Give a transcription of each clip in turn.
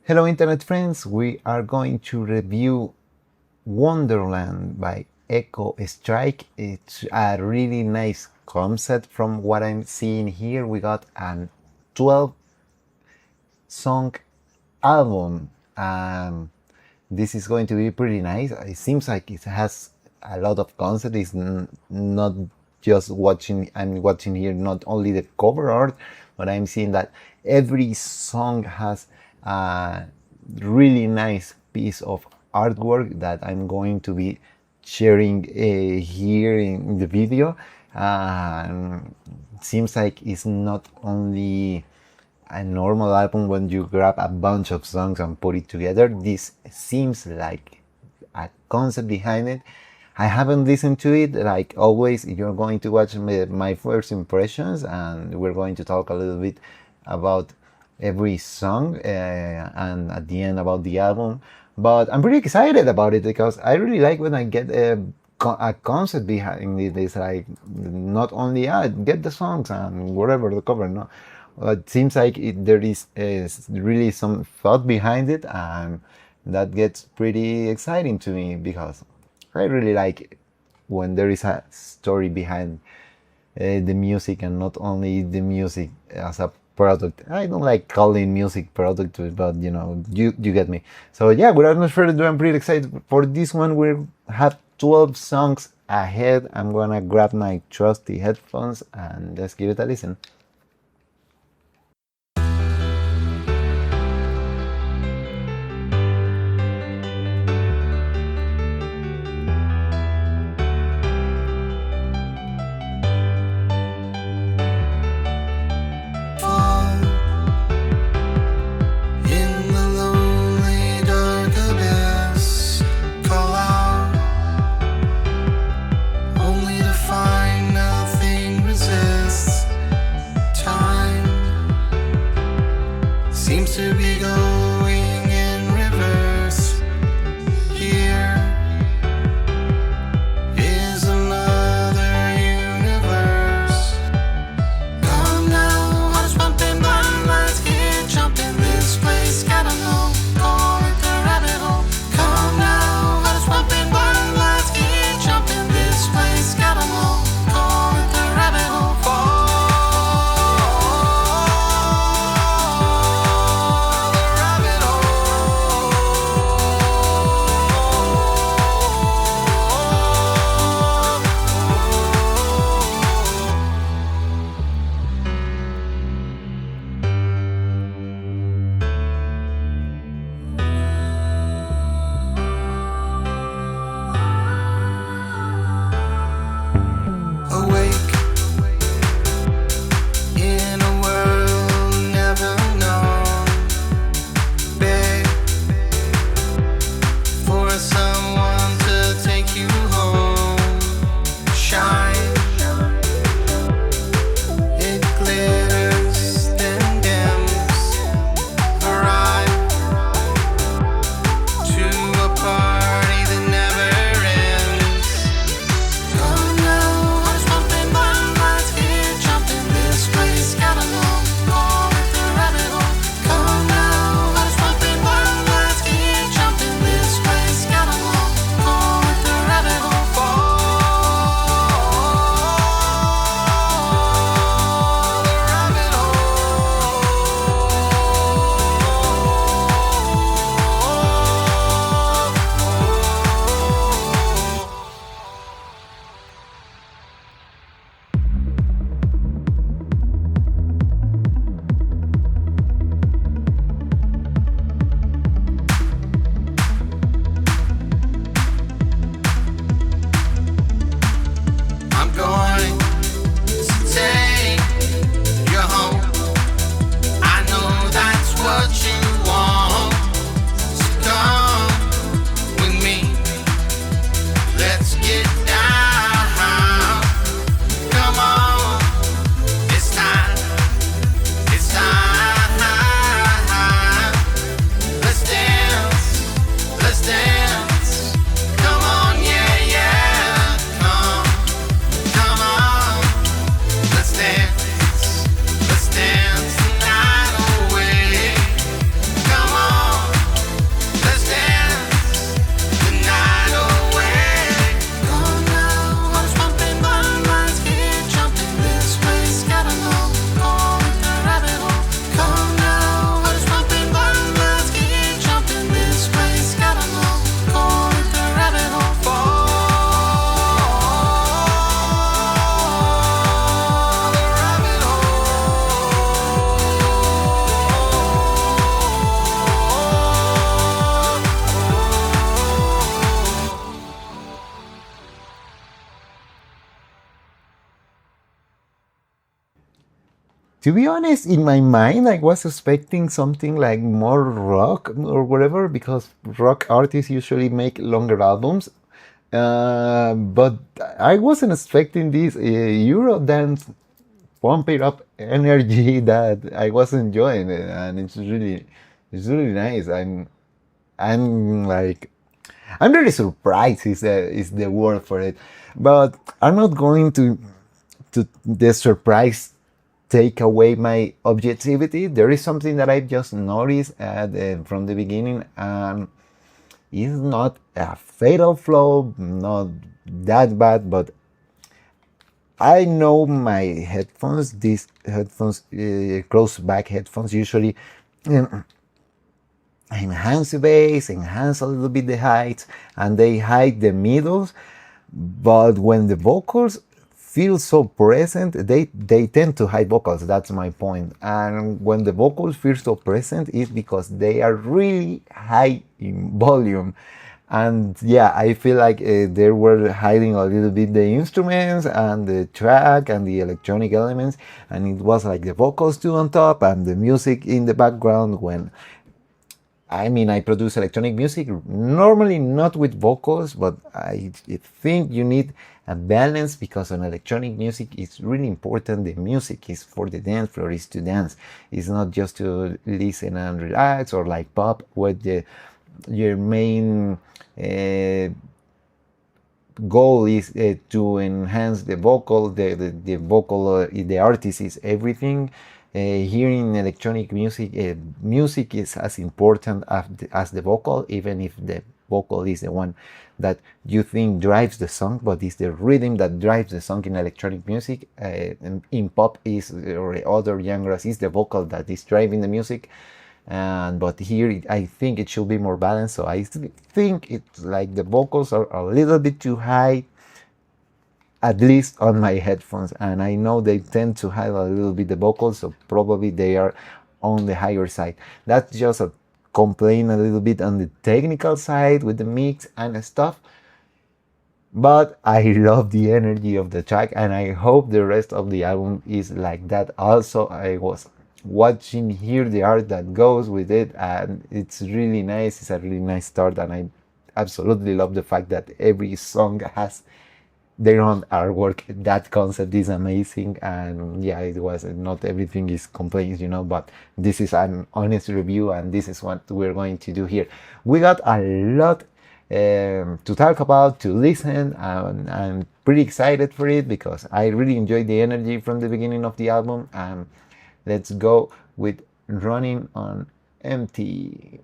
Hello, internet friends. We are going to review Wonderland by Echo Strike. It's a really nice concept from what I'm seeing here. We got an 12 song album. This is going to be pretty nice. It seems like it has a lot of concept. It's not just watching. I'm watching here not only the cover art, but I'm seeing that every song has a really nice piece of artwork that I'm going to be sharing here in the video. It seems like it's not only a normal album when you grab a bunch of songs and put it together. This seems like a concept behind it. I haven't listened to it. Like always, you're going to watch my first impressions, and we're going to talk a little bit about every song and at the end about the album. But I'm pretty excited about it because I really like when I get a concept behind it. It's like not only get the songs and whatever the cover. No, it seems like there is really some thought behind it, and that gets pretty exciting to me because I really like when there is a story behind the music and not only the music as a product. I don't like calling music product, but you get me. So yeah, without much further ado, I'm pretty excited for this one. We have 12 songs ahead. I'm gonna grab my trusty headphones and let's give it a listen. To be honest, in my mind, I was expecting something like more rock or whatever, because rock artists usually make longer albums. But I wasn't expecting this Eurodance pump it up energy that I was enjoying it, and it's really nice. I'm like, I'm really surprised is the word for it, but I'm not going to the surprise take away my objectivity. There is something that I just noticed from the beginning, and it's not a fatal flaw, not that bad, but I know my headphones, these headphones, close back headphones, usually um, enhance the bass, enhance a little bit the height, and they hide the middles. But when the vocals feel so present, they tend to hide vocals. That's my point. And when the vocals feel so present, it's because they are really high in volume. And yeah, I feel like they were hiding a little bit the instruments and the track and the electronic elements, and it was like the vocals too on top and the music in the background. When I mean, I produce electronic music, normally not with vocals, but I think you need a balance, because on electronic music it's really important. The music is for the dance floor, is to dance. It's not just to listen and relax, or like pop, where your main goal is to enhance the vocal. The vocal, the artist is everything. Here in electronic music, music is as important as the vocal, even if the vocal is the one that you think drives the song, but it's the rhythm that drives the song in electronic music. And in pop is, or other genres, is the vocal that is driving the music. And but here I think it should be more balanced. So I think it's like the vocals are a little bit too high, at least on my headphones, and I know they tend to hide a little bit the vocals, so probably they are on the higher side. That's just a complaint a little bit on the technical side with the mix and stuff, but I love the energy of the track, and I hope the rest of the album is like that also. I was watching here the art that goes with it, and it's really nice. It's a really nice start, and I absolutely love the fact that every song has their own artwork. That concept is amazing, and yeah, it was not everything is complaints, but this is an honest review, and this is what we're going to do here. We got a lot to talk about, to listen, and I'm pretty excited for it because I really enjoyed the energy from the beginning of the album. And let's go with Running on Empty.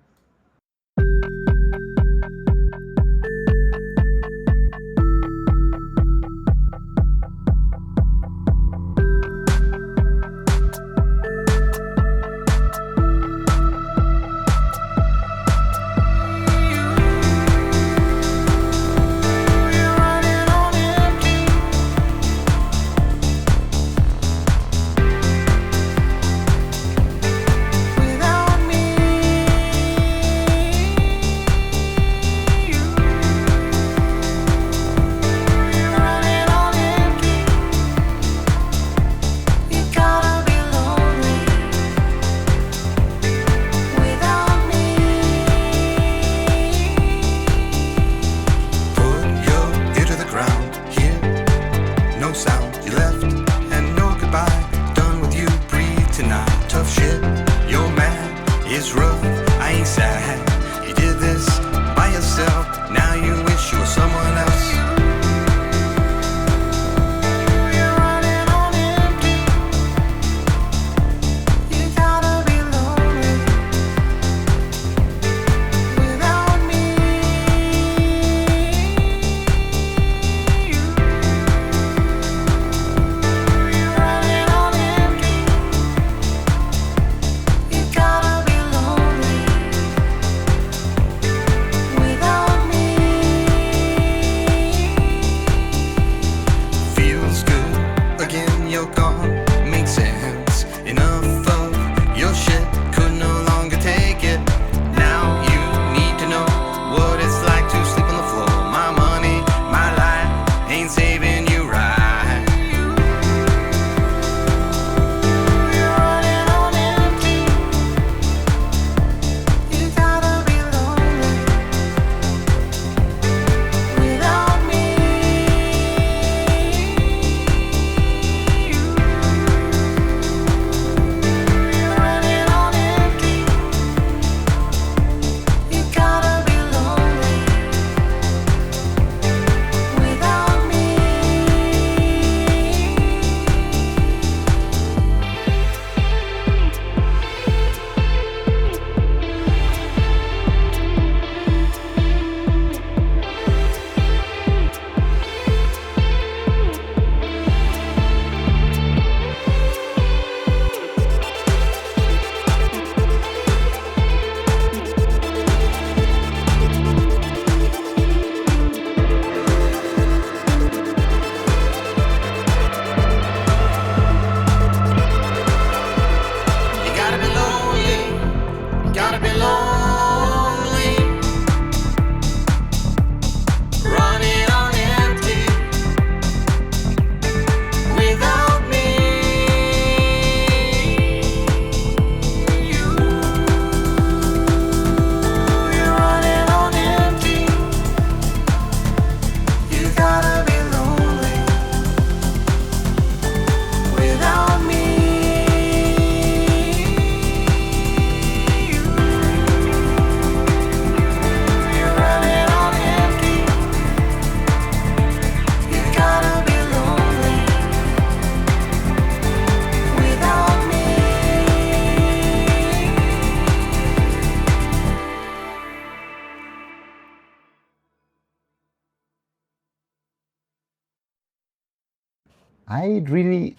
I really,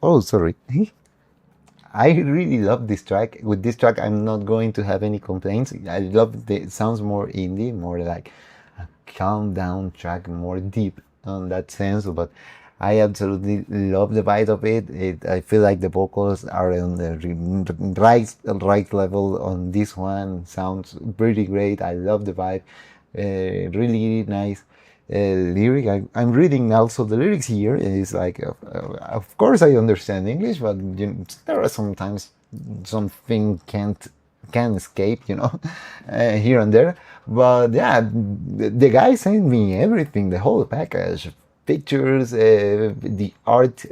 oh, sorry. I really love this track. With this track, I'm not going to have any complaints. I love the, it sounds more indie, more like a calm down track, more deep on that sense. But I absolutely love the vibe of it. I feel like the vocals are on the right level on this one. Sounds pretty great. I love the vibe. Really nice lyric. I'm reading also the lyrics here. Is like, of course, I understand English, but there are sometimes something can escape, here and there. But yeah, the guy sent me everything, the whole package, pictures, the art,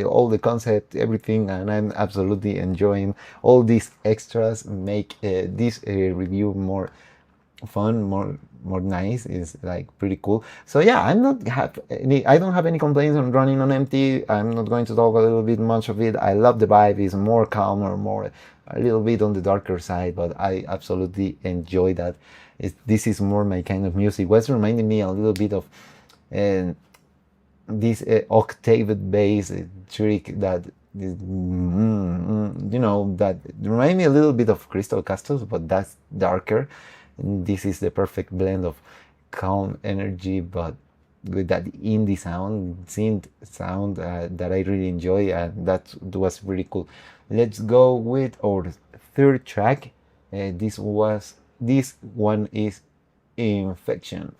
all the concept, everything, and I'm absolutely enjoying all these extras. Make this review more fun, more nice. Is like pretty cool. So yeah, I don't have any complaints on Running on Empty. I'm not going to talk a little bit much of it. I love the vibe. It's more calmer, more a little bit on the darker side, but I absolutely enjoy that. This is more my kind of music. What's reminding me a little bit of uh, this octaved bass trick that that remind me a little bit of Crystal Castles, but that's darker. And this is the perfect blend of calm energy, but with that indie sound, synth sound that I really enjoy, and that was really cool. Let's go with our third track. This one is Infection.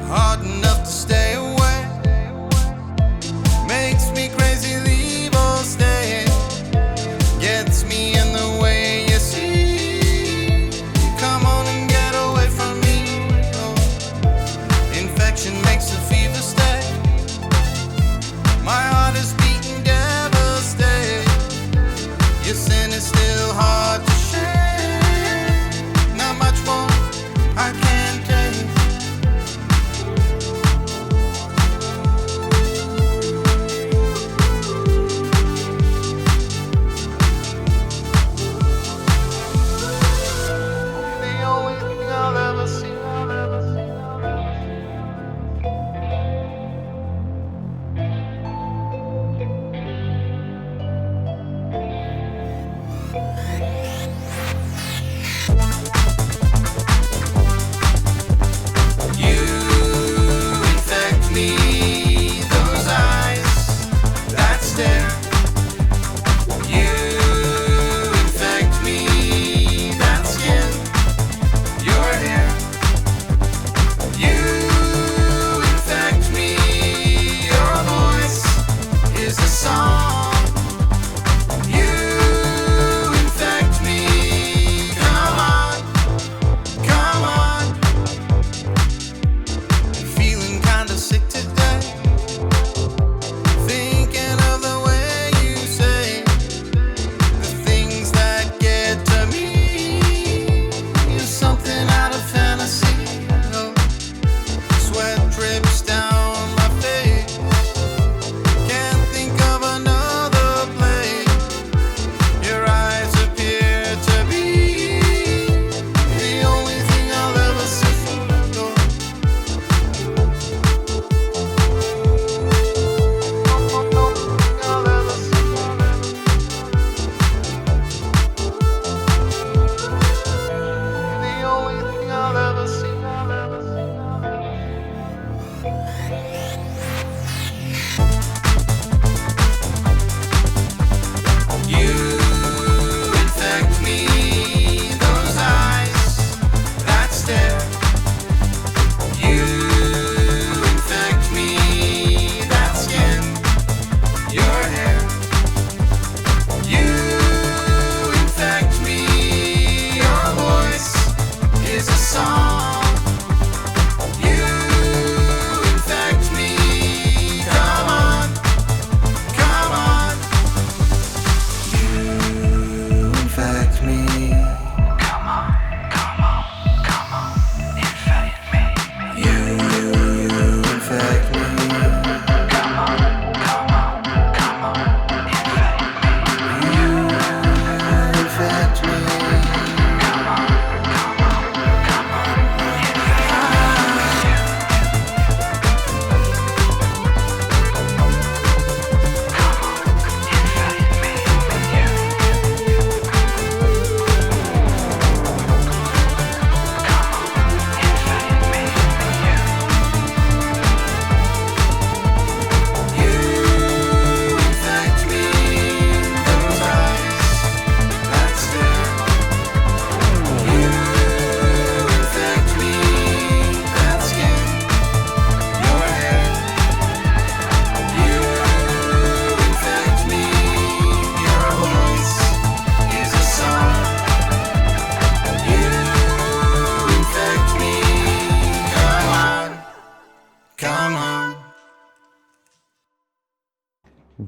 Hard enough to stay away. Makes me crazy, leave or stay. Gets me in the way, you see. Come on and get away from me. Oh. Infection makes the fever stay.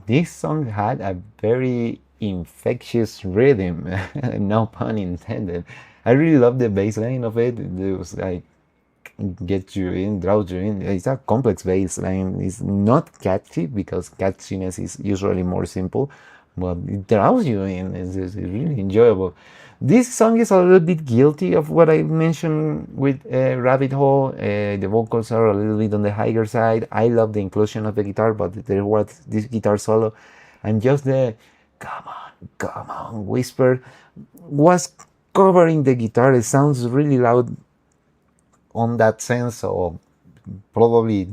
this song had a very infectious rhythm, no pun intended. I really love the bass line of it. It was like gets you in, draws you in. It's a complex bass line. It's not catchy because catchiness is usually more simple, but it draws you in. It's really enjoyable. This song is a little bit guilty of what I mentioned with Rabbit Hole. The vocals are a little bit on the higher side. I love the inclusion of the guitar, but there was this guitar solo, and just the come on whisper was covering the guitar. It sounds really loud on that sense. So probably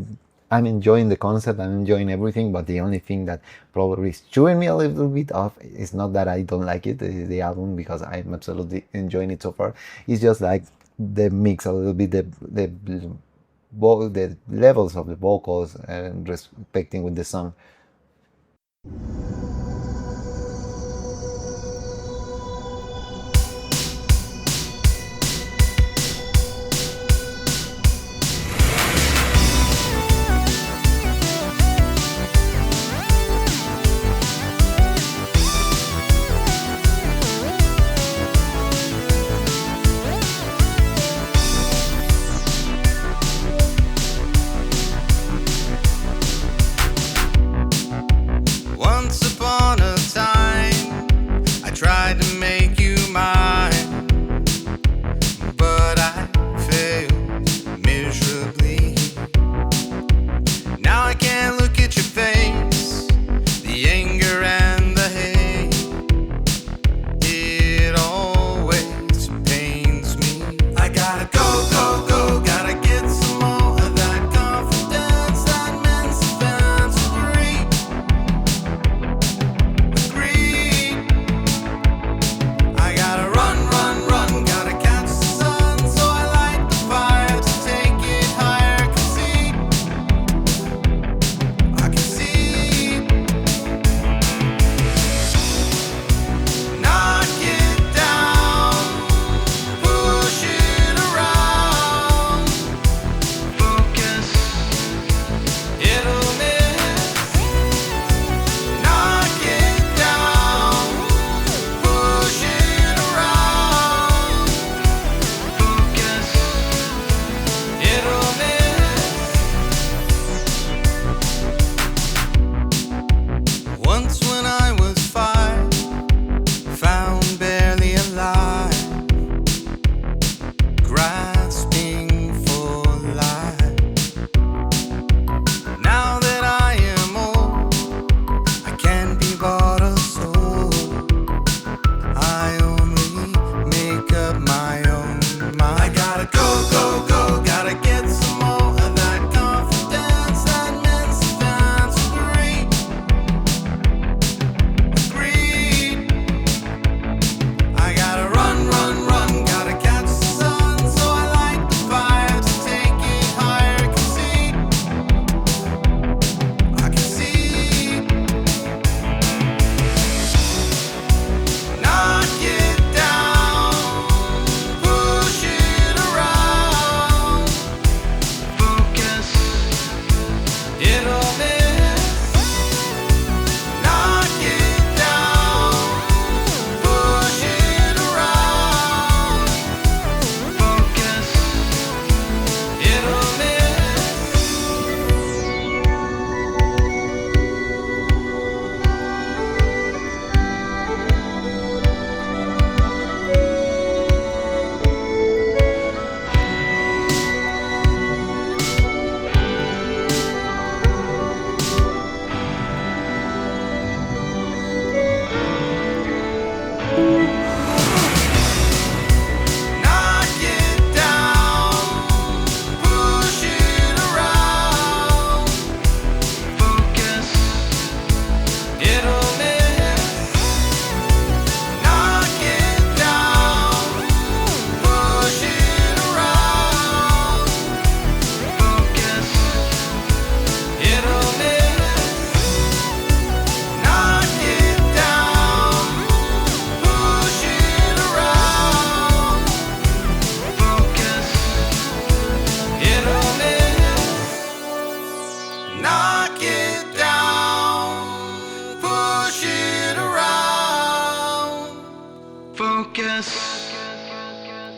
I'm enjoying the concept, I'm enjoying everything, but the only thing that probably is chewing me a little bit off is not that I don't like it, the album, because I'm absolutely enjoying it so far. It's just like the mix a little bit, the levels of the vocals and respecting with the song. Once upon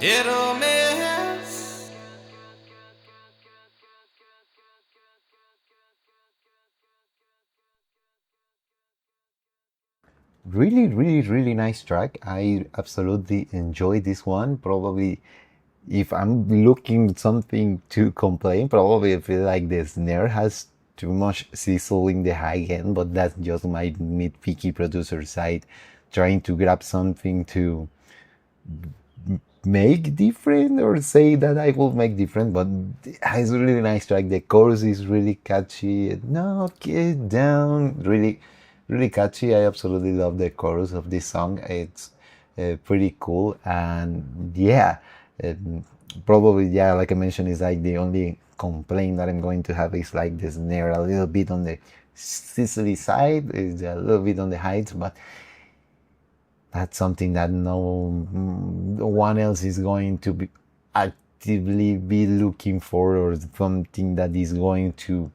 it'll miss. Really, really, really nice track. I absolutely enjoy this one. Probably, if I'm looking something to complain, probably I feel like the snare has too much sizzle in the high end, but that's just my nitpicky producer side trying to grab something to make different or say that I will make different, but it's a really nice track. The chorus is really catchy. Knock it down. Really, really catchy. I absolutely love the chorus of this song. It's pretty cool. And yeah, probably, yeah, like I mentioned, is like the only complaint that I'm going to have is like the snare a little bit on the sizzly side, is a little bit on the heights, but that's something that no one else is going to be actively be looking for, or something that is going to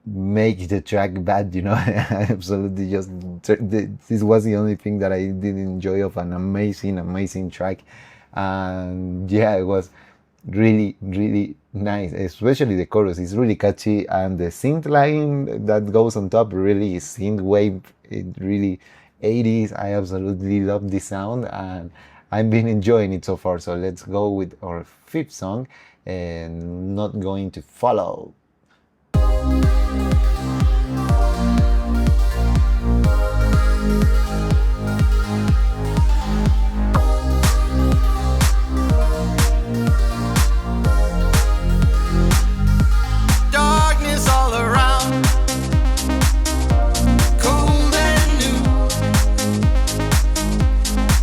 make the track bad, you know. I absolutely just, this was the only thing that I did enjoy of an amazing track. And yeah, it was really, really nice, especially the chorus is really catchy, and the synth line that goes on top really is synth wave. It really 80s. I absolutely love this sound, and I've been enjoying it so far. So let's go with our fifth song, and Not Going to Follow. Darkness all around, cold and new.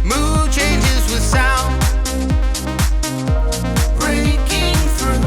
Mood changes with sound, breaking through.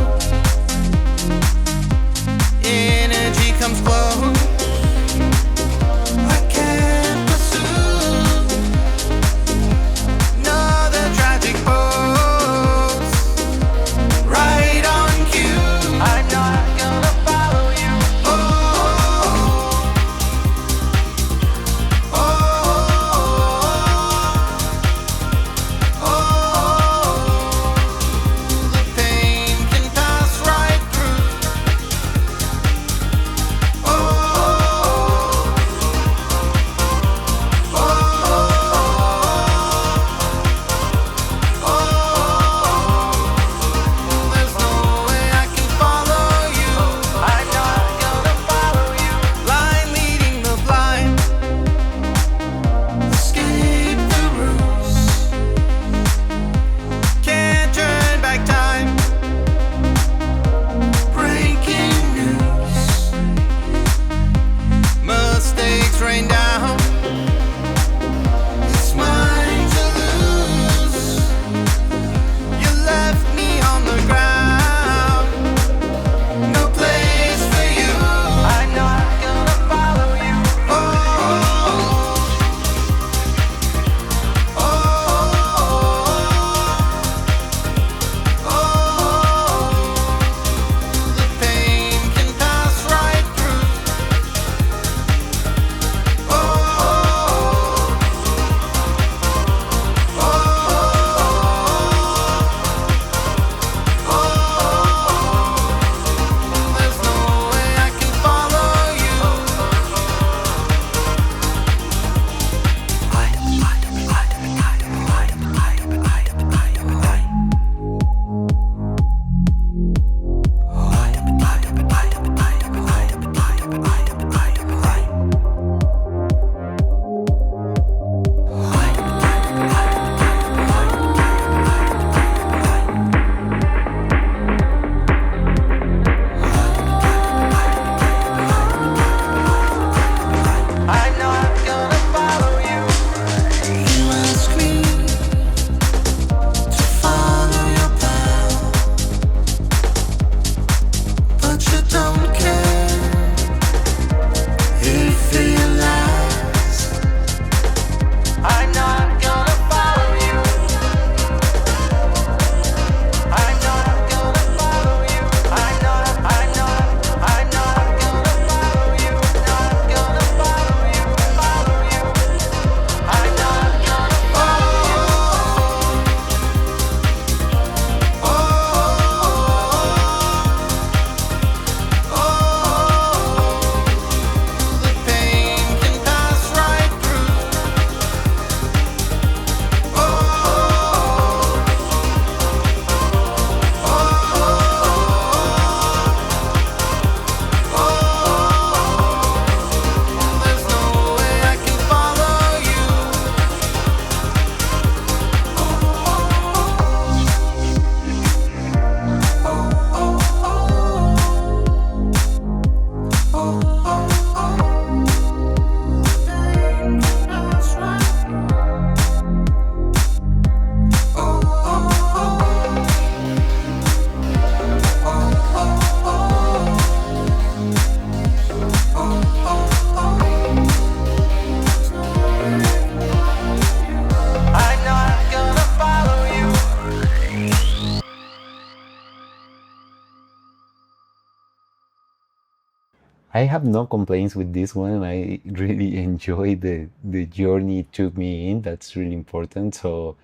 I have no complaints with this one. I really enjoy the journey it took me in. That's really important. So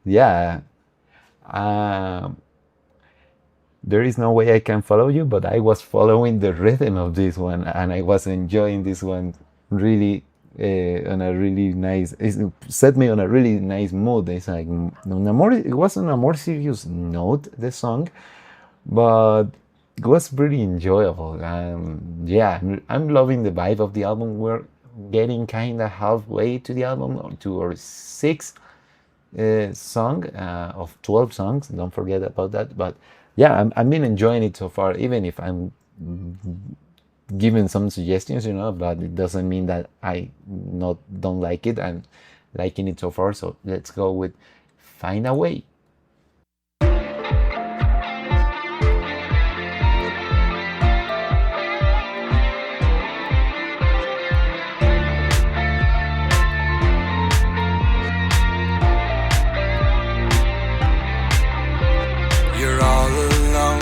yeah, um, there is no way I can follow you, but I was following the rhythm of this one, and I was enjoying this one really on a really nice. It set me on a really nice mood. It's like on a more. It was on a more serious note, the song, but it was pretty enjoyable. Yeah, I'm loving the vibe of the album. We're getting kind of halfway to the album, or to our sixth song of 12 songs. Don't forget about that. But yeah, I've been enjoying it so far, even if I'm giving some suggestions, but it doesn't mean that I not don't like it. I'm liking it so far. So let's go with Find a Way. You're all alone.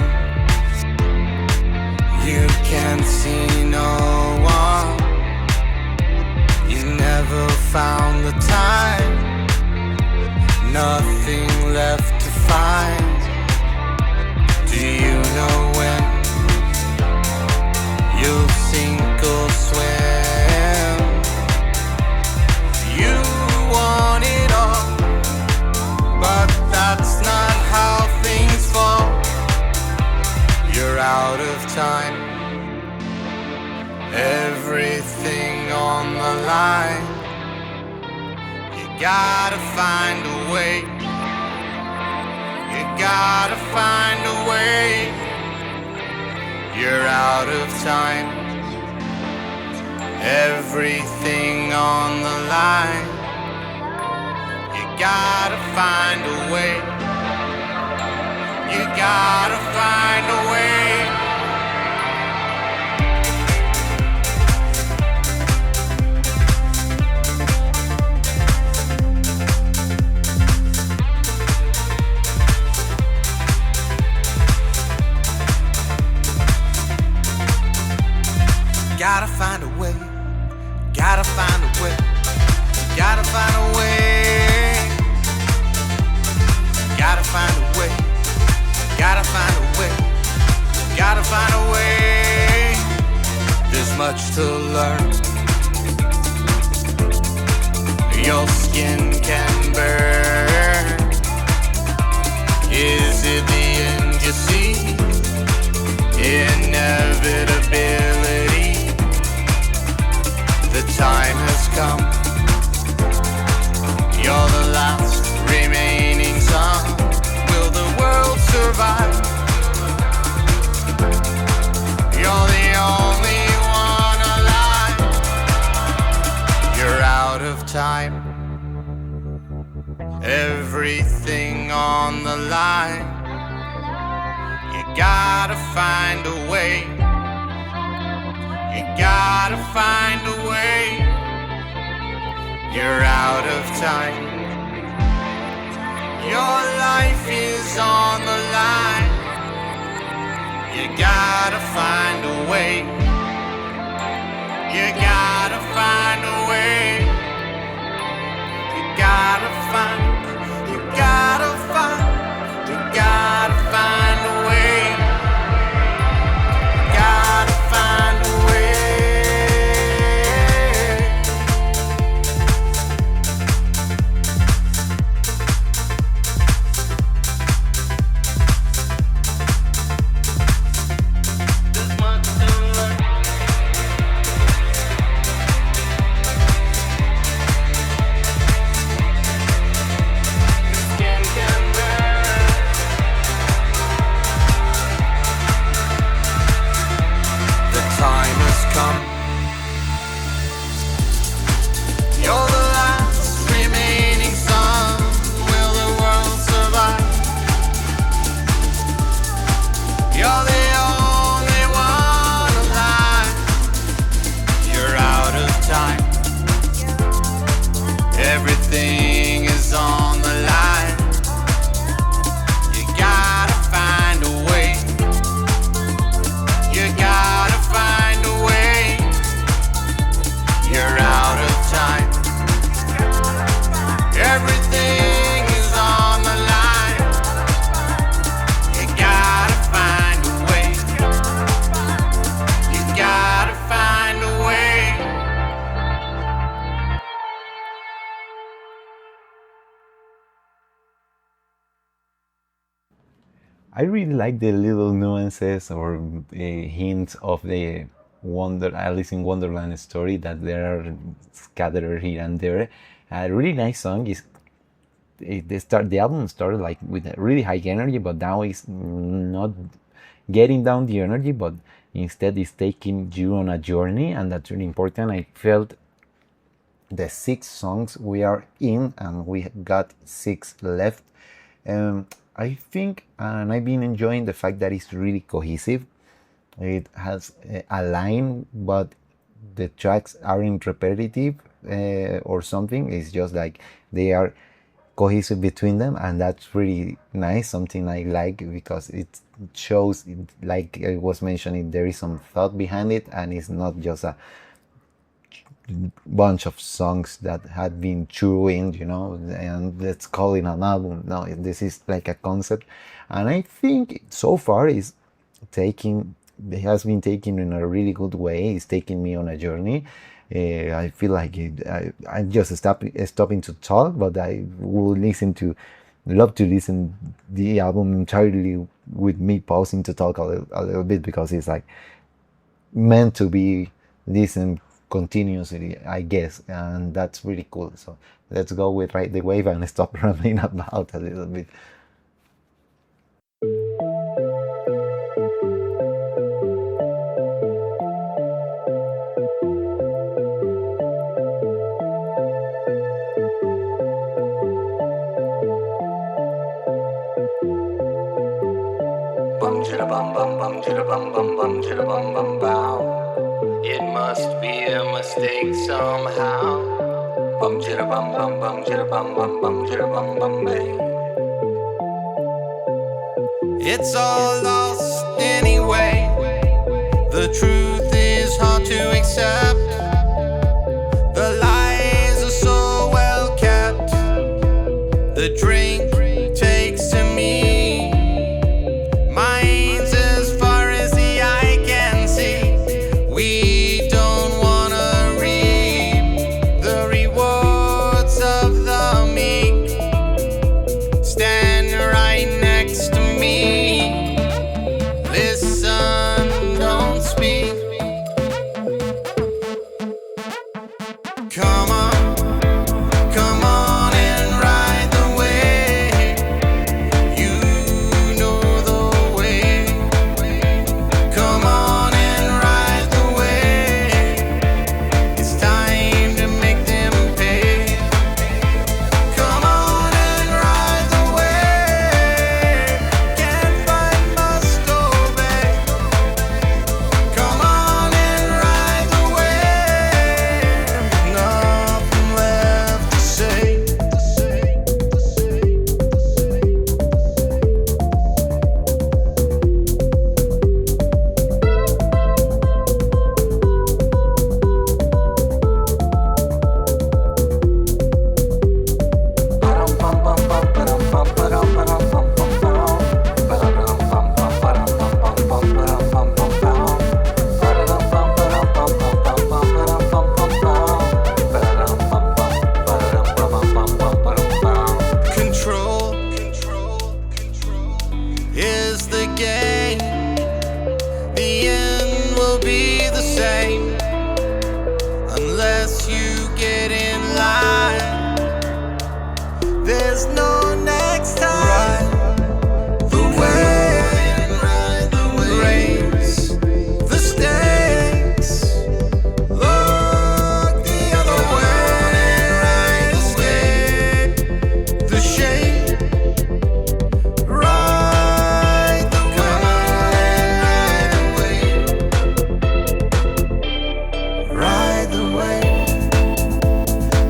You can't see no one. You never found the time. Nothing left to find. Do you know when you'll sink or swim? You want it all, but that's not how things fall. You're out of time. Everything on the line. You gotta find a way. You gotta find a way. You're out of time. Everything on the line. You gotta find a way. You gotta find a way. Gotta find a way. Gotta find a way. Gotta find a way. Gotta find a way. Gotta find a way. Gotta find a way. There's much to learn. Your skin can burn. Is it the end you see? Inevitability. The time has come. You're the last remaining sun. Will the world survive? You're the only one alive. You're out of time. Everything on the line. You gotta find a way. You gotta find a way. You're out of time. Your life is on the line. You gotta find a way. You gotta find a way. You gotta find, you gotta find, you gotta find a way. You gotta find a way. I really like the little nuances or hints of the Alice in Wonderland story that there are scattered here and there. A really nice song is the album started like with a really high energy, but now it's not getting down the energy, but instead it's taking you on a journey, and that's really important. I felt the 6 songs we are in, and we got 6 left. I think, and I've been enjoying the fact that it's really cohesive. It has a line, but the tracks aren't repetitive or something. It's just like they are cohesive between them, and that's really nice. Something I like because it shows, like I was mentioning, there is some thought behind it, and it's not just a bunch of songs that had been chewing, and let's call it an album. No, this is like a concept, and I think so far it has been taken in a really good way. It's taking me on a journey. I feel like I'm just stopping to talk, but I will love to listen the album entirely with me pausing to talk a little bit, because it's like meant to be listened continuously, I guess, and that's really cool. So let's go with Ride the Wave and stop rambling about a little bit. Bum chitty bum bum bum chitty bum bum bum chitty bum bum bow. It must be a mistake somehow. Bum chitty bum bum bum chitty bum bum bum chitty bum bum bang. It's all lost anyway. The truth is hard to accept. The lies are so well kept. The drink takes to me. Mine's as far as the eye can see. We don't wanna reap the rewards of the meek. Stand right next to me. Listen, don't speak. Come on, come on and ride the wave. You know the way. Come on and ride the wave. It's time to make them pay. Come on and ride the wave. Can't find, must obey. Come on and ride the wave. Nothing left to say. Control is the game. The end will be the same unless you get in line. There's no next time. The way, raise the stakes. Look the other way. Escape the shade. Ride the wave. Ride the wave.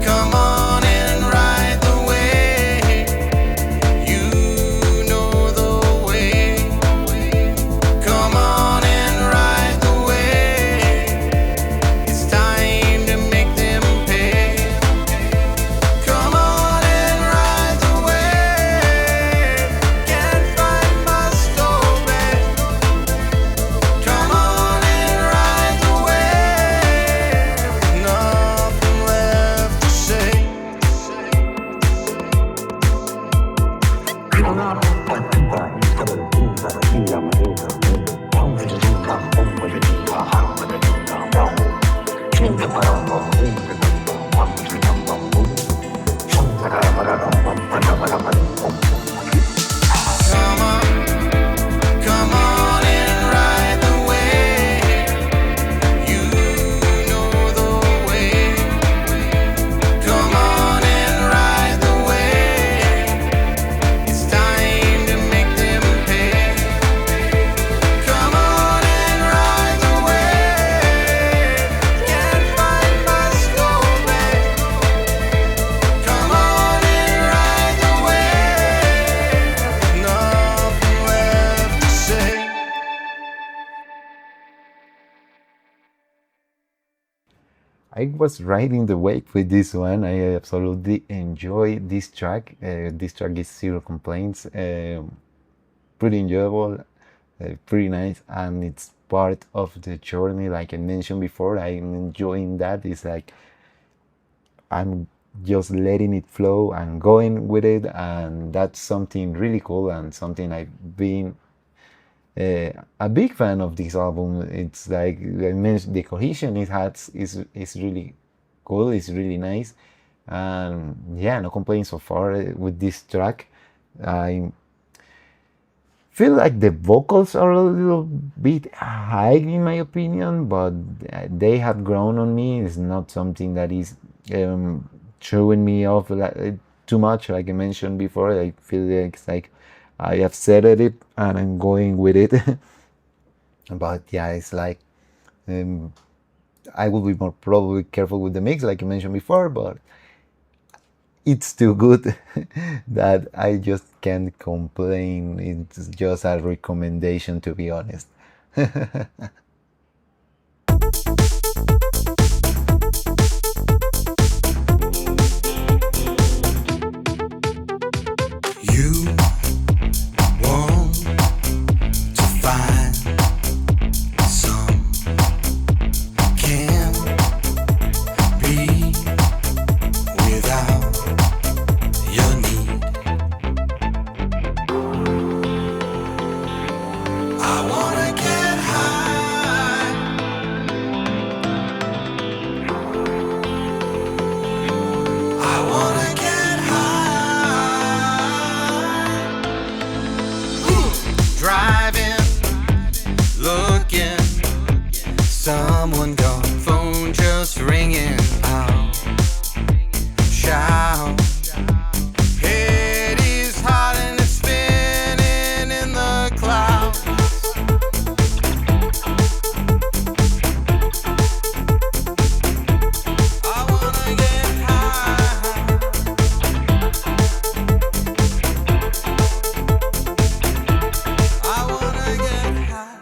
Come on and ride the wave. You know the way. Come on and ride the wave. It's time to make them pay. Come on and ride the wave. Can't find, must obey. Come on and ride the wave. Nothing left to say. Come on, Come on and ride the wave. You know the way. Come on and ride the wave. It's time to make them pay. Come on and ride the wave. Can't find my soul back. Come on and ride the wave. Nothing left to say. I was riding the wave with this one. I absolutely enjoy this track. This track is zero complaints. Pretty enjoyable, pretty nice, and it's part of the journey. Like I mentioned before, I'm enjoying that. It's like I'm just letting it flow and going with it, and that's something really cool and something I've been a big fan of this album. It's like I mentioned, the cohesion it has is really cool. It's really nice, and yeah, no complaints so far with this track. I feel like the vocals are a little bit high in my opinion, but they have grown on me. It's not something that is showing me off like, too much. Like I mentioned before, I feel like it's like I have said it and I'm going with it. But yeah, it's like I will be more probably careful with the mix, like I mentioned before, but it's too good that I just can't complain. It's just a recommendation, to be honest. You want to find some can't be without your need. I wanna get high. I wanna get high. Driving, looking, someone gone, phone just ringing out. Shout, head is hot and it's spinning in the clouds. I wanna get high. I wanna get high.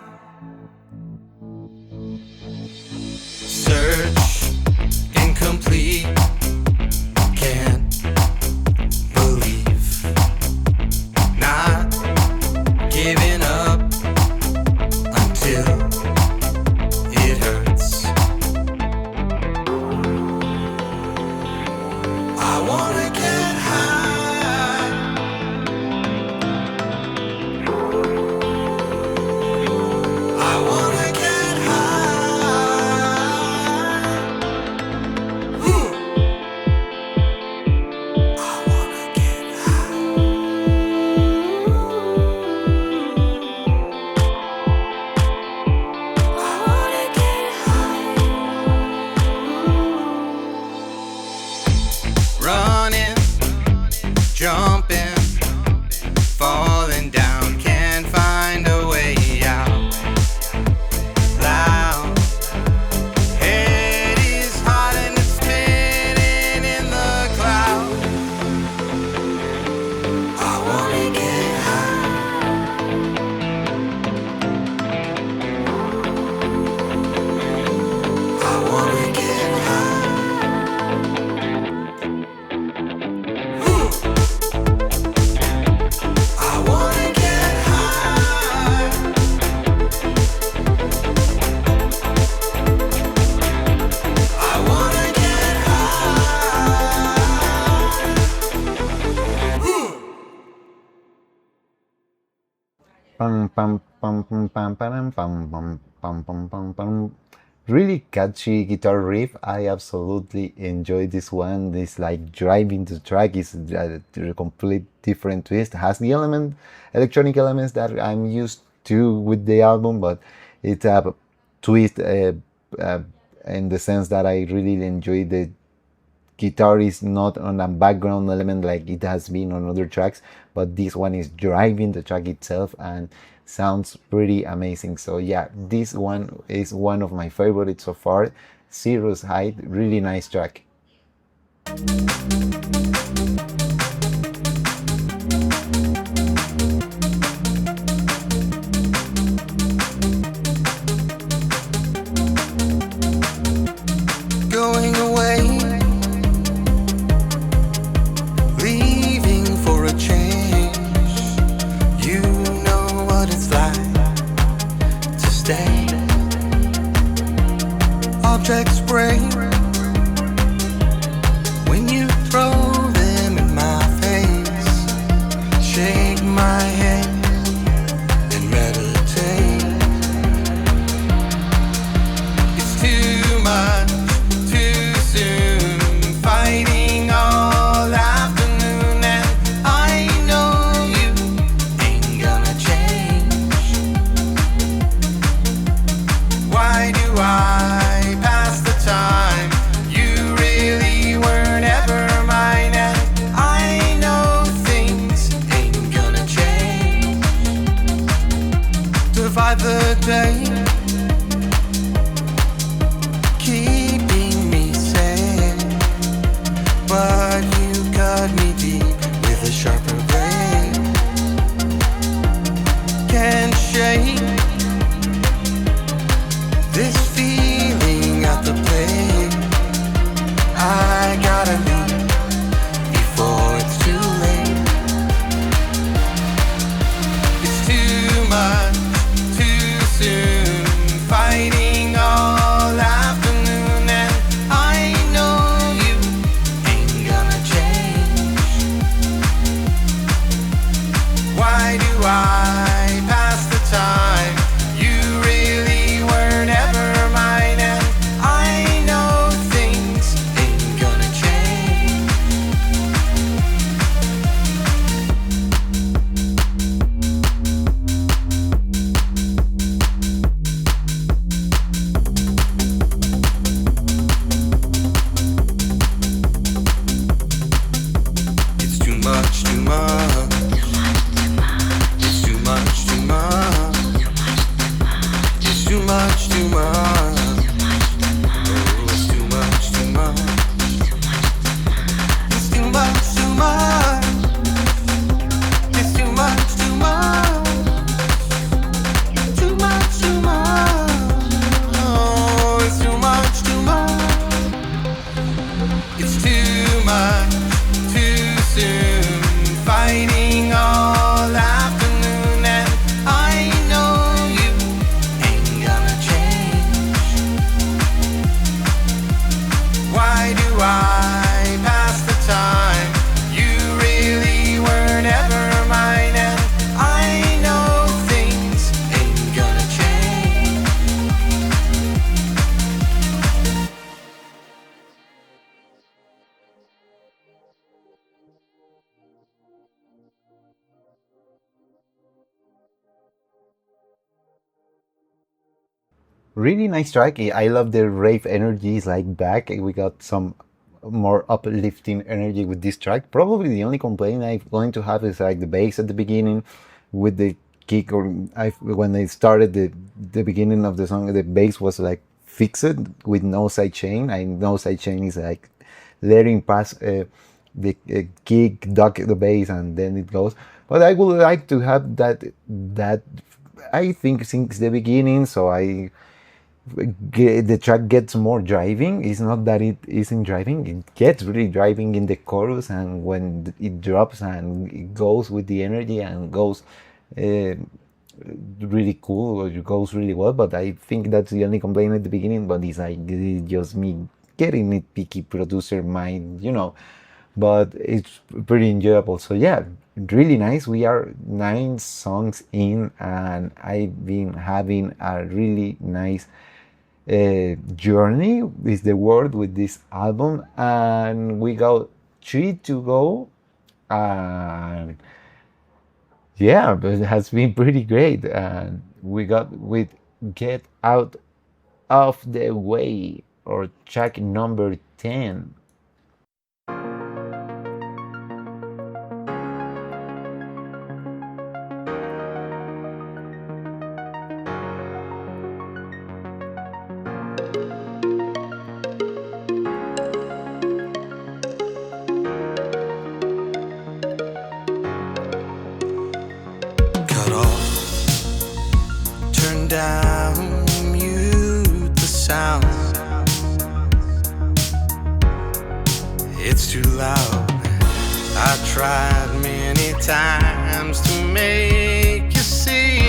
Pam pam pam pam pam pam pam pam pam pam pam pam. Really catchy guitar riff. I absolutely enjoy this one. This like driving the track is a complete different twist. Has the electronic elements that I'm used to with the album, but it's a twist uh, in the sense that I really enjoy the guitar is not on a background element like it has been on other tracks, but this one is driving the track itself and sounds pretty amazing. So yeah, this one is one of my favorites so far. Zero's Height, really nice track. Going away, leaving for a change. You know what it's like to stay. Objects break when you throw them in my face. Shake my head and meditate. It's too much, too soon, fighting all afternoon, and I know you ain't gonna change. Why do I pass the time? You really weren't ever mine, and I know things ain't gonna change. Survive the day, keeping me sane, but you cut me deep with a sharper blade. Can't shake this feeling at the plate. I gotta leave before it's too late. It's too much, too soon, fighting all afternoon, and I know you ain't gonna change. Why do I pass the time? You really weren't ever mine, and I know things ain't gonna change. It's too much, too much. It's too much, too much. It's too much, too much. Oh, it's too much, too much. It's too much, too much. It's too much, too much. Too much, too much. Oh, it's too much, too much. It's too much, too soon, fighting all afternoon, and I know you ain't gonna change. Why do I pass the time? You really weren't ever mine, and I know things ain't gonna change. Really nice track. I love the rave energy. It's like back. We got some more uplifting energy with this track. Probably the only complaint I'm going to have is like the bass at the beginning with the kick, or when I started the beginning of the song, the bass was like fixed with no side chain. I know side chain is like letting pass the kick, duck the bass, and then it goes. But I would like to have that I think since the beginning, so the track gets more driving. It's not that it isn't driving, it gets really driving in the chorus, and when it drops and it goes with the energy and goes really cool, or it goes really well. But I think that's the only complaint at the beginning, but it's like it's just me getting nitpicky producer mind, but it's pretty enjoyable. So yeah, really nice. We are 9 songs in, and I've been having a really nice journey is the word with this album, and we got 3 to go, and yeah, but it has been pretty great. And we got with Get Out of the Way, or track number 10. Cut off, turn down, mute the sound. It's too loud. I tried many times to make you see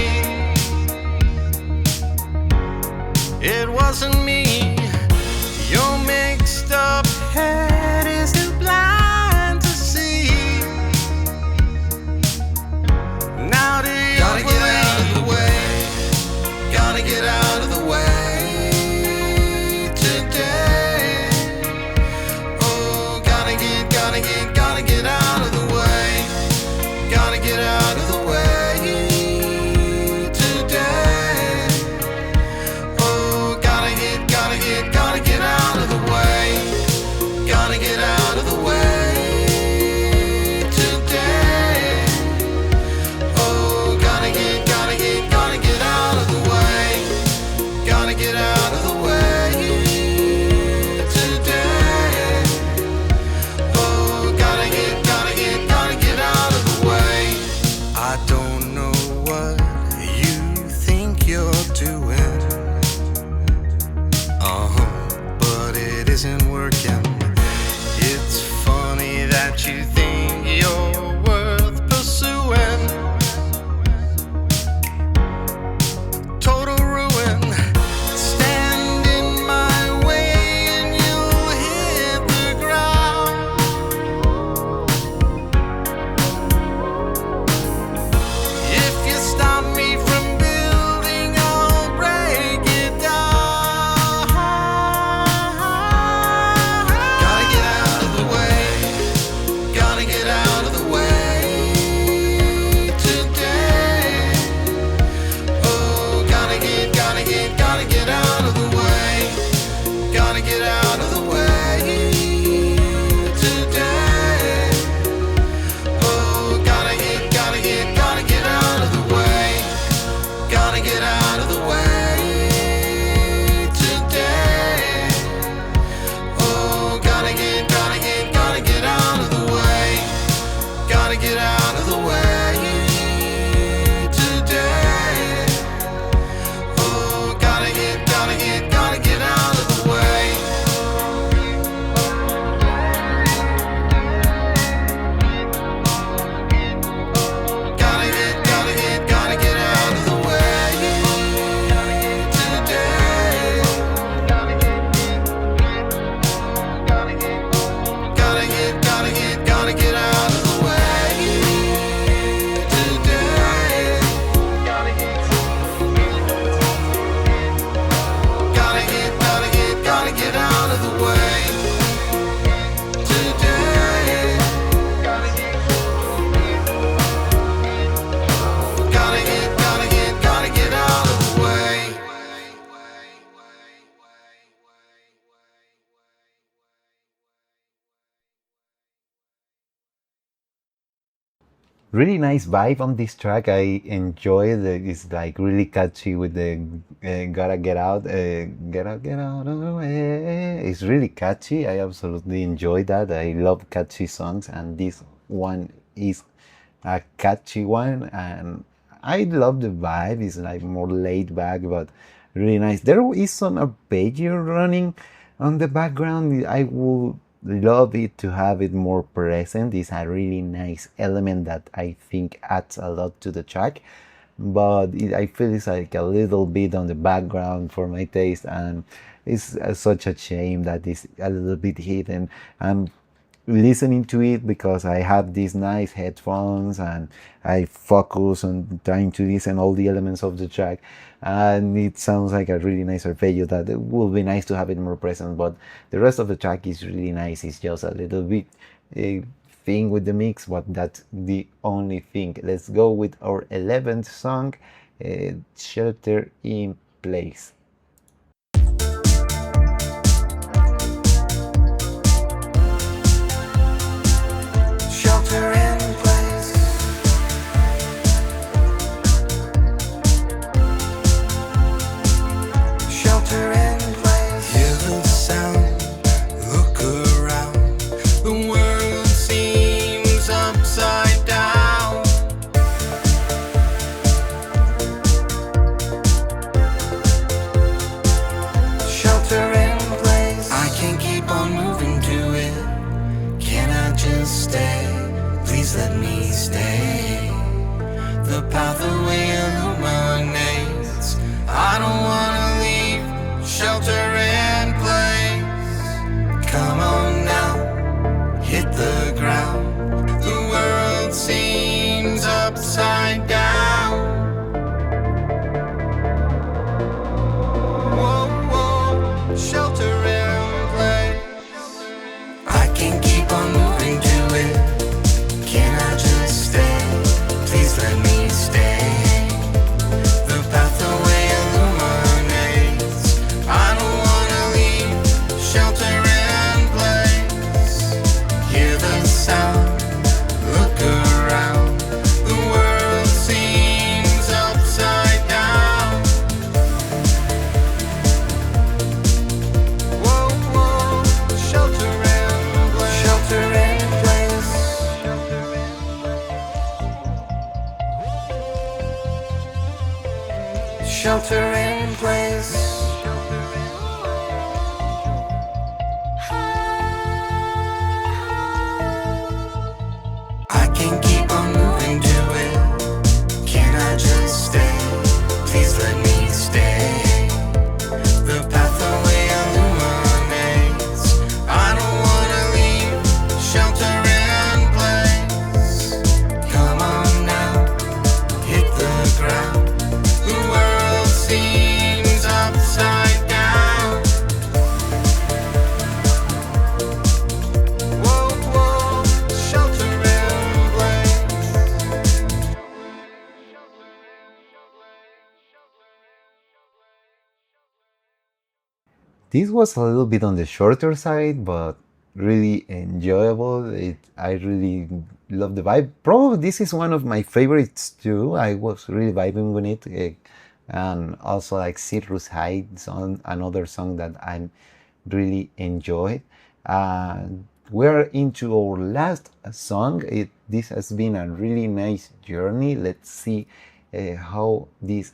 it wasn't me. Your mixed up head isn't blind to see. Now do you gotta get out of the way? Gotta get out of the way today. Oh, gotta get out of the way. Gotta get out of the way today. Oh, gotta get out of the way. Gotta get out of the way today. Oh, gotta get out of the way. Gotta get out of the way today. Oh, gotta get out of the way. I don't know what you think you're doing, but it isn't working. It's funny that you think you're worth pursuing. Total ruin. Stand in my way and you'll hit the ground. If you stop me from building, I'll break it down. Gotta get out of the way. Gotta get out of the way today. Oh, gotta get out of the way. Gotta get out of the way today. Oh, gotta get out of the way. Gotta get out of the way today. Oh, gotta get out of the way. Gotta get out of the way today. Oh, gotta get out of the way. Gotta get out of the way today. Gotta get out of the way today. Gotta get out of the way today. Gotta get out of the way. Really nice vibe on this track. I enjoy it's like really catchy with the gotta get out of the way. It's really catchy. I absolutely enjoy that. I love catchy songs, and this one is a catchy one, and I love the vibe. It's like more laid back, but really nice. There is some arpeggio running on the background. I would love it to have it more present. It's a really nice element that I think adds a lot to the track, but I feel it's like a little bit on the background for my taste, and it's such a shame that it's a little bit hidden. listening to it because I have these nice headphones and I focus on trying to listen all the elements of the track, and it sounds like a really nice arpeggio that it will be nice to have it more present. But the rest of the track is really nice. It's just a little bit thing with the mix, but that's the only thing. Let's go with our 11th song, Shelter in Place. Shelter in place. Shelter in place. Hear the sound, look around. The world seems upside down. Shelter in place. I can't keep on moving to it. Can I just stay? Please let me stay. The pathway illuminates. I don't wanna leave. Shelter in place. Come on now, hit the ground. The world seems upside down. Whoa, whoa, shelter in place. I can't keep on moving to it. Can I just stay? Please let me stay. The pathway illuminates. I don't wanna leave. Shelter in place. Hear the sound, look around. The world seems upside down. Whoa, whoa, shelter in place. Shelter in place. Shelter in place. I can't keep on moving to it. Can I just stay? Please let me stay. The pathway illuminates. I don't wanna leave. Shelter in place. Come on now, hit the ground. The world seems upside down. Whoa, whoa, shelter in place. This was a little bit on the shorter side, but really enjoyable. I really love the vibe. Probably this is one of my favorites too. I was really vibing with it. And also like Citrus Heights on another song that I really enjoyed. We're into our last song. This has been a really nice journey. Let's see how this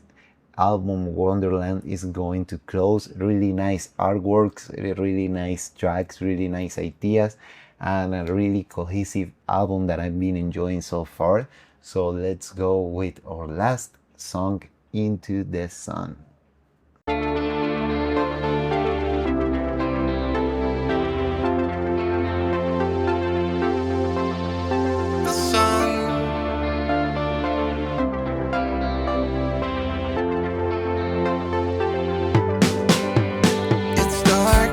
album Wonderland is going to close. Really nice artworks, really nice tracks, really nice ideas, and a really cohesive album that I've been enjoying so far. So let's go with our last song, Into the Sun. The sun. It's dark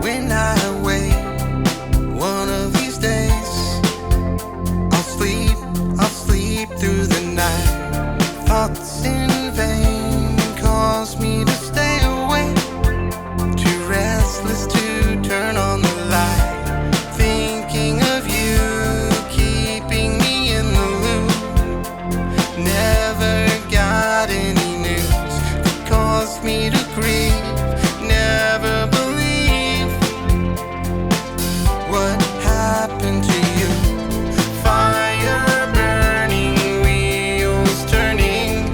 when I wake. One of these days, I'll sleep through the night. Thoughts in vain cause me to stay awake. Too restless to turn on the light. Thinking of you, keeping me in the loop. Never got any news that caused me to grieve. Never believe what happened to you. Fire burning, wheels turning.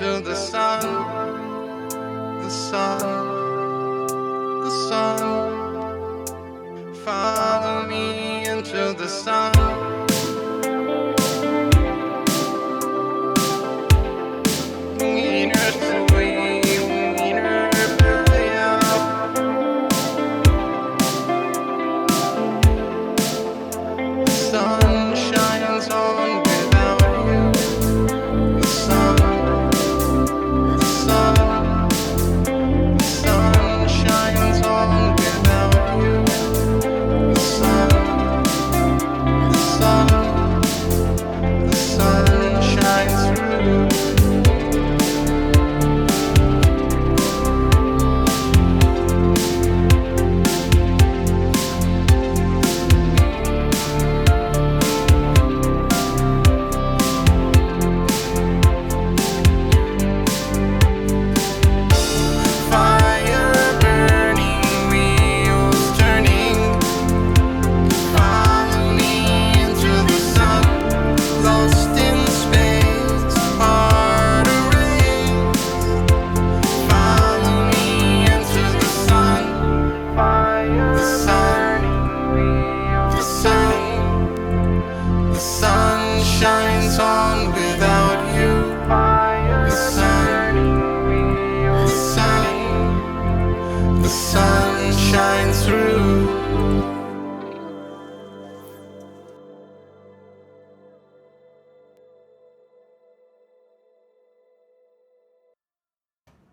into the sun, the sun, the sun. Follow me into the sun.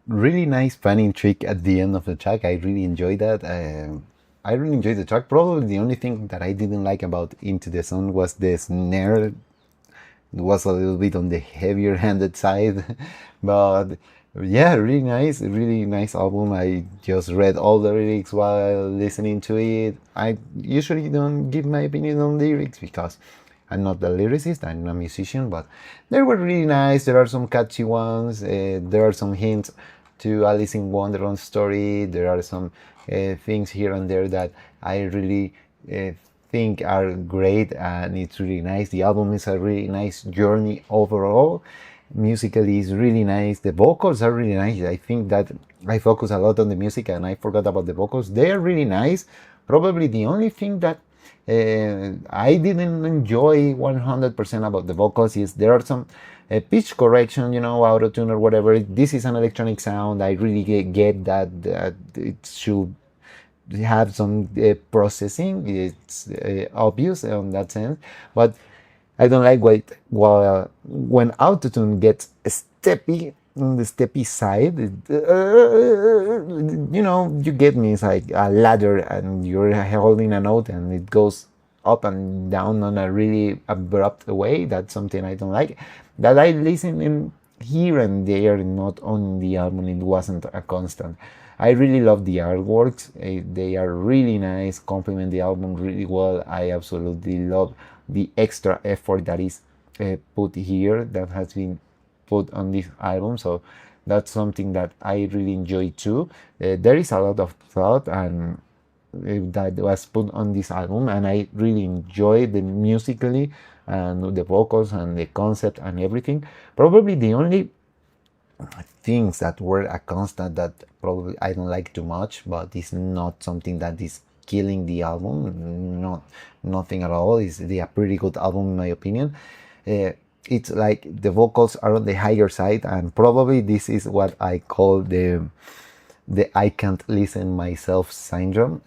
Really nice panning trick at the end of the track. I really enjoyed that. I really enjoyed the track. Probably the only thing that I didn't like about Into the Sun was the snare. It was a little bit on the heavier handed side, but yeah, really nice album. I just read all the lyrics while listening to it. I usually don't give my opinion on lyrics because I'm not a lyricist, I'm a musician, but they were really nice. There are some catchy ones. There are some hints to Alice in Wonderland story. There are some things here and there that I really think are great, and it's really nice. The album is a really nice journey overall. Musically is really nice. The vocals are really nice. I think that I focus a lot on the music and I forgot about the vocals. They are really nice. Probably the only thing that I didn't enjoy 100% about the vocals is there are some pitch correction, auto tune or whatever. This is an electronic sound. I really get that it should have some processing. It's obvious in that sense, but I don't like when autotune gets steppy on the steppy side. You get me. It's like a ladder, and you're holding a note, and it goes up and down on a really abrupt way. That's something I don't like. That I listen in here and there, not on the album. It wasn't a constant. I really love the artworks. They are really nice, complement the album really well. I absolutely love the extra effort that is put here, that has been put on this album. So that's something that I really enjoy too. There is a lot of thought and that was put on this album, and I really enjoy the musically and the vocals and the concept and everything. Probably the only things that were a constant that probably I don't like too much, but it's not something that is killing the album. No, nothing at all. It's a pretty good album in my opinion. It's like the vocals are on the higher side, and probably this is what I call the I can't listen myself syndrome.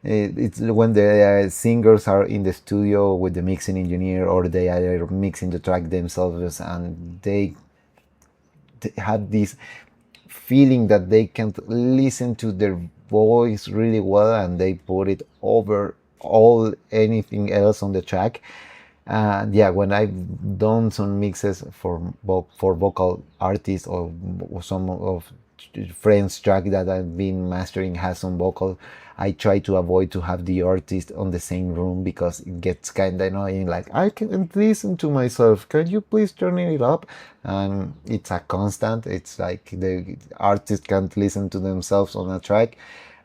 It's when the singers are in the studio with the mixing engineer, or they are mixing the track themselves, and they have this feeling that they can't listen to their voice really well, and they put it over all anything else on the track. And yeah, when I've done some mixes for vocal artists, or some of friends' track that I've been mastering has some vocal, I try to avoid to have the artist on the same room, because it gets kind of annoying. Like, I can't listen to myself. Can you please turn it up? And it's a constant. It's like the artist can't listen to themselves on a track.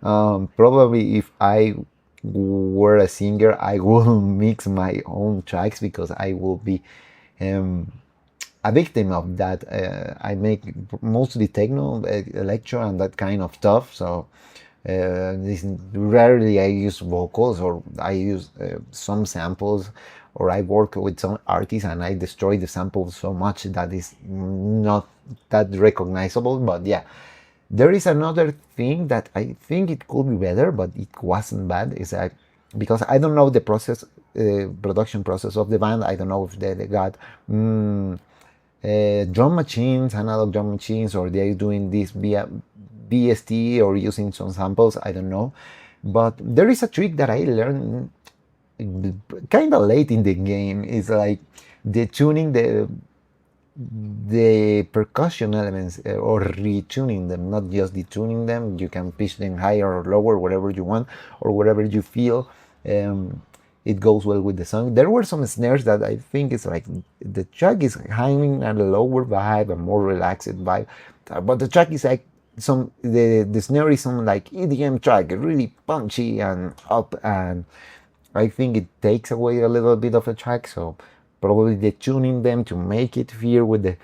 Probably if I were a singer, I will mix my own tracks, because I will be a victim of that. I make mostly techno, electro, and that kind of stuff. So rarely I use vocals, or I use some samples, or I work with some artists and I destroy the samples so much that is not that recognizable. But yeah, there is another thing that I think it could be better, but it wasn't bad. Is that because I don't know the process, production process of the band. I don't know if they got drum machines, analog drum machines, or they're doing this via BST or using some samples. I don't know. But there is a trick that I learned kind of late in the game. Is like the tuning the percussion elements, or retuning them, not just detuning them. You can pitch them higher or lower, whatever you want, or whatever you feel. It goes well with the song. There were some snares that I think is like the track is having a lower vibe, a more relaxed vibe, but the track is like the snare is some like EDM track, really punchy and up, and I think it takes away a little bit of the track. So probably the tuning them to make it feel with the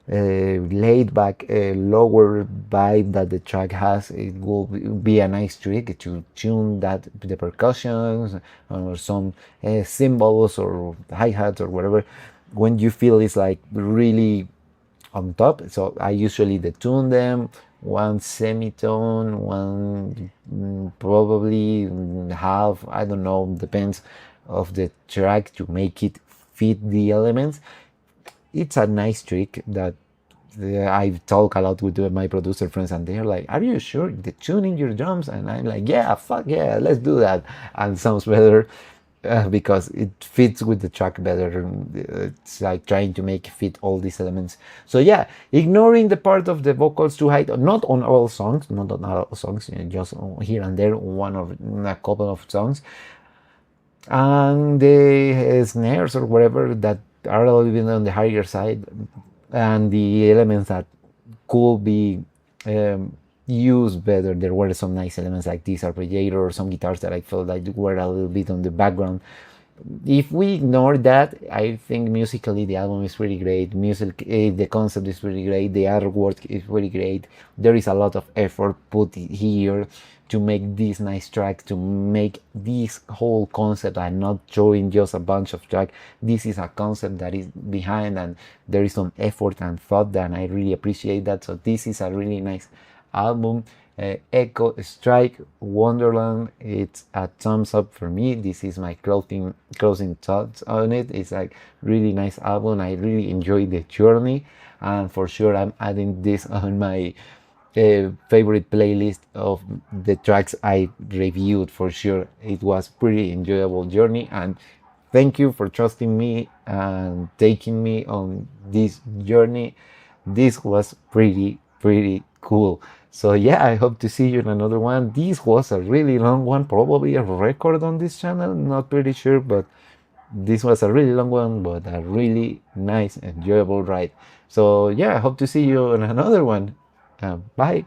laid back, lower vibe that the track has. It will be a nice trick to tune that, the percussions or some cymbals or hi-hats or whatever, when you feel it's like really on top. So I usually detune them, one semitone, one probably half, I don't know, depends of the track, to make it fit the elements. It's a nice trick that I've talked a lot with my producer friends, and they're like, "Are you sure the tuning your drums?" And I'm like, "Yeah, fuck yeah, let's do that." And it sounds better because it fits with the track better. It's like trying to make it fit all these elements. So yeah, ignoring the part of the vocals too high, not on all songs, just here and there, a couple of songs. And the snares or whatever that are a little bit on the higher side, and the elements that could be used better. There were some nice elements like this arpeggiator or some guitars that I felt like were a little bit on the background. If we ignore that, I think musically the album is pretty great. The concept is pretty great. The artwork is pretty great. There is a lot of effort put here to make this nice track, to make this whole concept, and not showing just a bunch of track. This is a concept that is behind, and there is some effort and thought, and I really appreciate that. So this is a really nice album. Echo Strike Wonderland, it's a thumbs up for me. This is my closing thoughts on it. It's like really nice album. I really enjoy the journey, and for sure I'm adding this on my favorite playlist of the tracks I reviewed. For sure it was pretty enjoyable journey, and thank you for trusting me and taking me on this journey. This was pretty cool. So yeah, I hope to see you in another one. This was a really long one, probably a record on this channel, not pretty sure, but this was a really long one, but a really nice, enjoyable ride. So yeah, I hope to see you in another one. Bye.